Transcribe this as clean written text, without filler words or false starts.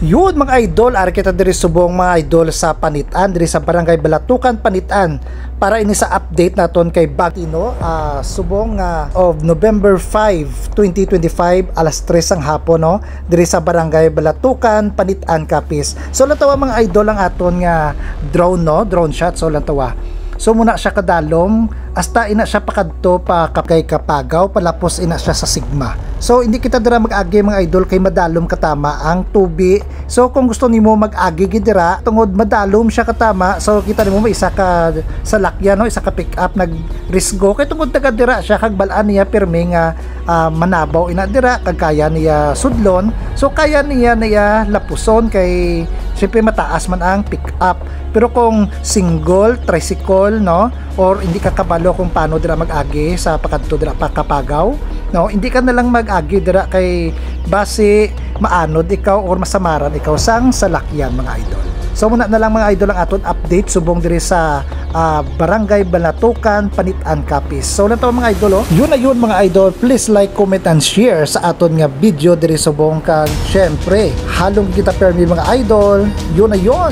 Yun mga idol, ari kita diri subong mga idol sa Panitan, diri sa Barangay Balatukan, Panitan. Para ini sa update naton kay Bagino, subong of November 5, 2025, alas 3 ang hapon, no? Diri sa Barangay Balatukan, Panitan, Capiz. So lantawa mga idol ang aton nga drone, no? Drone shot, so lantawa. So muna siya kadalom, hasta ina siya pakadto pa kay Kapagaw, palapos ina siya sa Sigma. So hindi kita dira mag-agi mga idol kay madalom katama ang tubi. So kung gusto nimo mag-agi gidira tungod madalom siya katama, so kita nimo may isa ka salakyan, no, isa ka pick up nagrisgo kay tungod taga dira siya kag balaan niya pirmi nga manabaw ina dira kag kaya niya sudlon. So kaya niya lapuson kay siyempre mataas man ang pick up. Pero kung single, tricycle, no, or hindi ka kabalo kung paano dira mag-agi sa pakadto dira pa Kapagaw, no, hindi ka na lang mag-agi dira kay base maanod ikaw or masamaran ikaw sang salakyan mga idol. So muna na lang mga idol ang aton update subong diri sa Barangay Balatukan, Panitan, Capiz. So nato mga idol, oh. Yun na yun mga idol, please like, comment and share sa aton nga video diri subong kag syempre halong kita permi mga idol. Yun na yun.